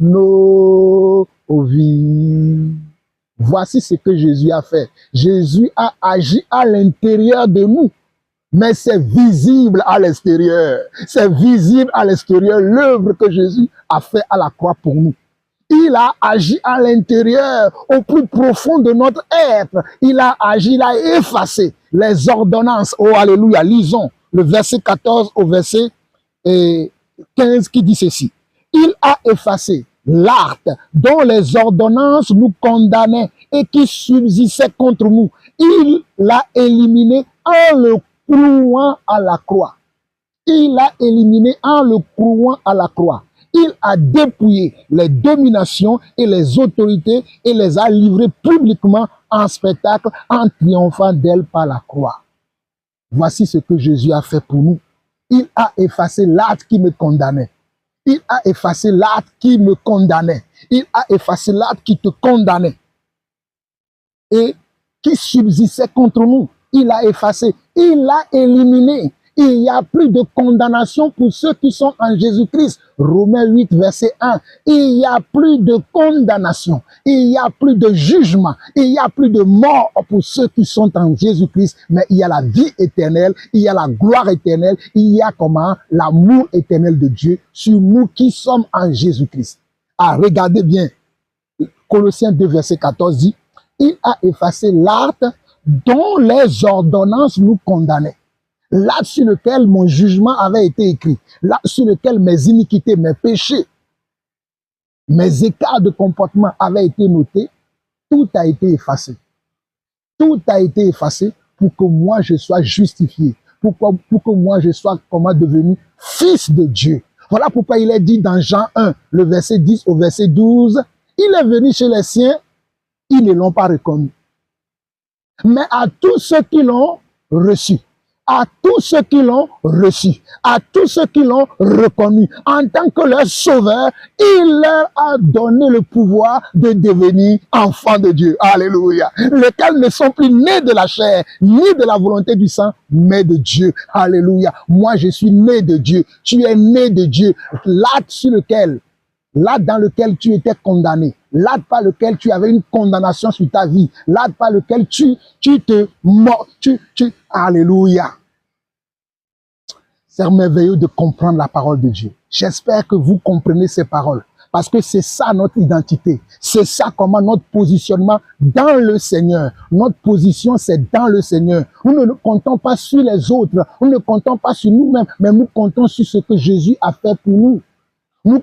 nos vies. Voici ce que Jésus a fait. Jésus a agi à l'intérieur de nous. Mais c'est visible à l'extérieur. C'est visible à l'extérieur l'œuvre que Jésus a fait à la croix pour nous. Il a agi à l'intérieur, au plus profond de notre être. Il a agi, il a effacé les ordonnances. Oh, alléluia. Lisons le verset 14 au verset 15 qui dit ceci. Il a effacé l'acte dont les ordonnances nous condamnaient et qui subsistait contre nous. Il l'a éliminé en le clouant à la croix. Il l'a éliminé en le clouant à la croix. Il a dépouillé les dominations et les autorités et les a livrées publiquement en spectacle en triomphant d'elles par la croix. Voici ce que Jésus a fait pour nous. Il a effacé l'acte qui me condamnait. Il a effacé l'acte qui me condamnait. Il a effacé l'acte qui te condamnait et qui subsistait contre nous. Il a effacé, il l'a éliminé. Il n'y a plus de condamnation pour ceux qui sont en Jésus-Christ. Romains 8, verset 1. Il n'y a plus de condamnation. Il n'y a plus de jugement. Il n'y a plus de mort pour ceux qui sont en Jésus-Christ. Mais il y a la vie éternelle. Il y a la gloire éternelle. Il y a comment? L'amour éternel de Dieu sur nous qui sommes en Jésus-Christ. Ah, regardez bien. Colossiens 2, verset 14 dit, il a effacé l'acte dont les ordonnances nous condamnaient. Là sur lequel mon jugement avait été écrit, là sur lequel mes iniquités, mes péchés, mes écarts de comportement avaient été notés, tout a été effacé. Tout a été effacé pour que moi je sois justifié, pour que moi je sois comment devenu fils de Dieu. Voilà pourquoi il est dit dans Jean 1, le verset 10 au verset 12, il est venu chez les siens, ils ne l'ont pas reconnu. Mais à tous ceux qui l'ont reçu, à tous ceux qui l'ont reçu, à tous ceux qui l'ont reconnu en tant que leur sauveur, il leur a donné le pouvoir de devenir enfants de Dieu. Alléluia. Lesquels ne sont plus nés de la chair, ni de la volonté du sang, mais de Dieu. Alléluia. Moi, je suis né de Dieu. Tu es né de Dieu. L'acte sur lequel, l'acte dans lequel tu étais condamné, l'acte par lequel tu avais une condamnation sur ta vie, l'acte par lequel tu te mords, alléluia. C'est merveilleux de comprendre la parole de Dieu. J'espère que vous comprenez ces paroles. Parce que c'est ça notre identité. C'est ça comment notre positionnement dans le Seigneur. Notre position, c'est dans le Seigneur. Nous ne comptons pas sur les autres. Nous ne comptons pas sur nous-mêmes, mais nous comptons sur ce que Jésus a fait pour nous. Nous